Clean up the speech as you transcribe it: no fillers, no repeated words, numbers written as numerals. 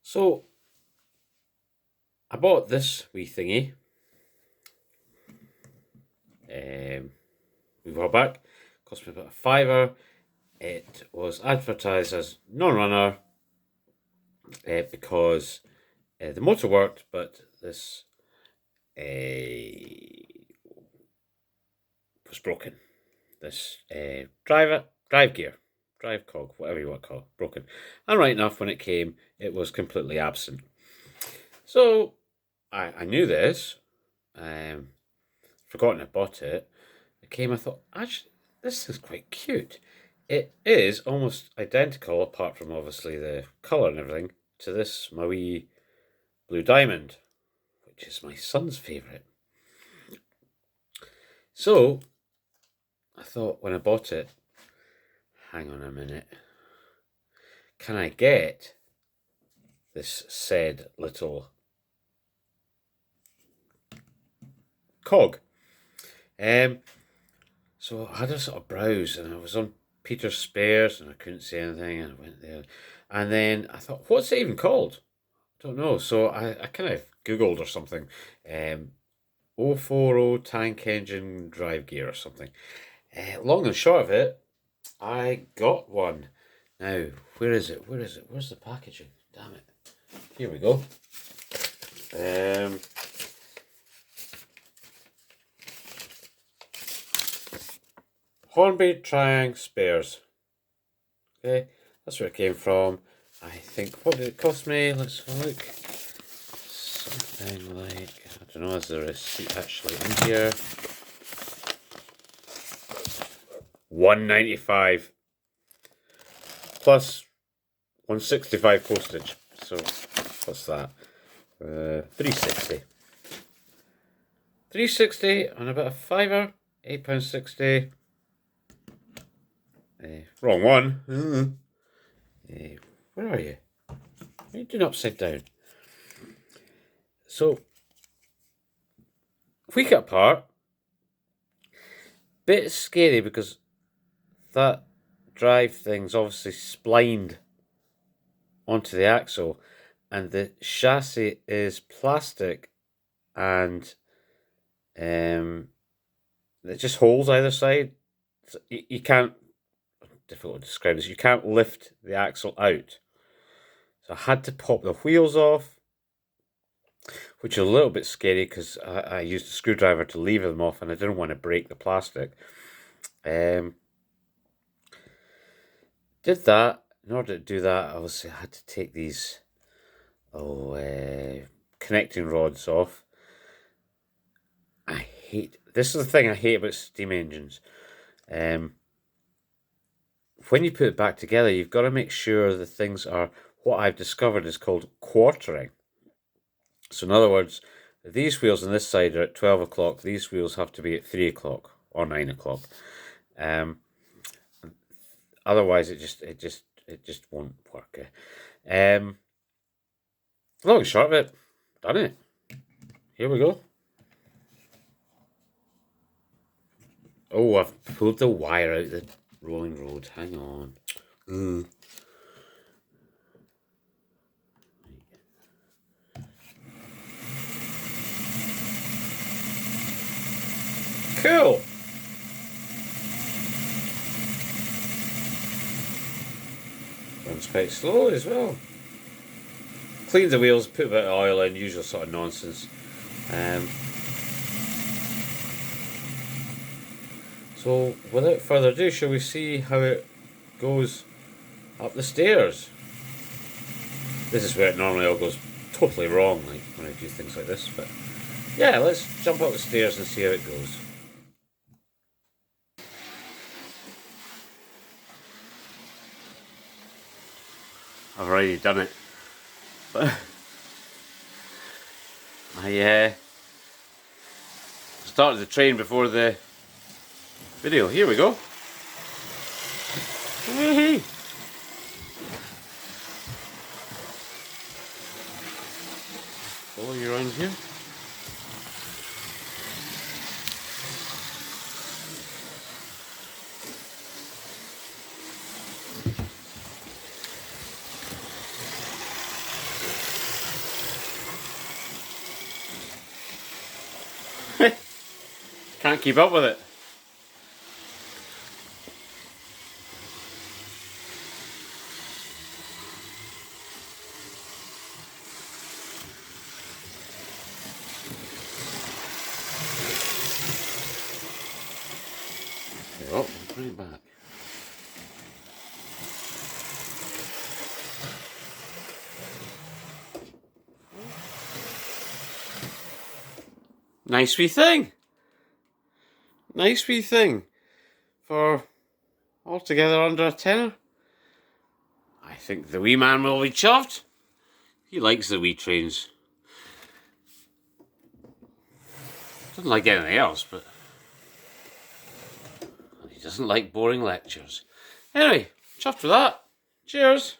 So I bought this wee thingy a while back. Cost me about a fiver. It was advertised as non-runner because the motor worked, but this was broken. This drive gear, drive cog, whatever you want to call it, broken. And right enough, when it came, it was completely absent. So I knew this. Forgotten I bought it. It came. I thought, actually, this is quite cute. It is almost identical, apart from obviously the colour and everything, to this my wee Blue Diamond, which is my son's favourite. So I thought when I bought it, hang on a minute, can I get this said little cog? So I had a sort of browse, and I was on Peter's Spares, and I couldn't see anything, and I went there, and then I thought, what's it even called? I don't know. So I kind of Googled or something, 040 tank engine drive gear or something. Long and short of it, I got one. Now, where is it? Where is it? Where's the packaging? Damn it. Here we go. Hornby Triang Spares. Okay, that's where it came from. I think, what did it cost me? Let's have a look. Something like, I don't know, is there a receipt actually in here? $1.95 plus 165 postage. So what's that? 360. 360 on about a fiver. £8.60. Wrong one. Where are you? What are you doing upside down? So, if we get apart, bit scary because that drive thing's obviously splined onto the axle, and the chassis is plastic, and it just holds either side. So you can't, difficult to describe this, you can't lift the axle out. So I had to pop the wheels off, which is a little bit scary because I used a screwdriver to lever them off, and I didn't want to break the plastic. Did that. In order to do that, obviously I had to take these connecting rods off. This is the thing I hate about steam engines. When you put it back together, you've got to make sure the things are, what I've discovered is called quartering. So in other words, these wheels on this side are at 12 o'clock, these wheels have to be at 3 o'clock or 9 o'clock. Otherwise it just won't work. Long and short of it, done it. Here we go. Oh, I've pulled the wire out the rolling road. Hang on. Cool. Runs quite slow as well. Clean the wheels, put a bit of oil in, usual sort of nonsense. So without further ado, shall we see how it goes up the stairs? This is where it normally all goes totally wrong, like when I do things like this, but yeah, let's jump up the stairs and see how it goes. I've already done it, but I started the train before the video. Here we go. Hey. Follow you around here. Can't keep up with it. Oh, put it back. Nice wee thing. Nice wee thing. For altogether under a tenner. I think the wee man will be chuffed. He likes the wee trains. Doesn't like anything else, but he doesn't like boring lectures. Anyway, chuffed with that. Cheers.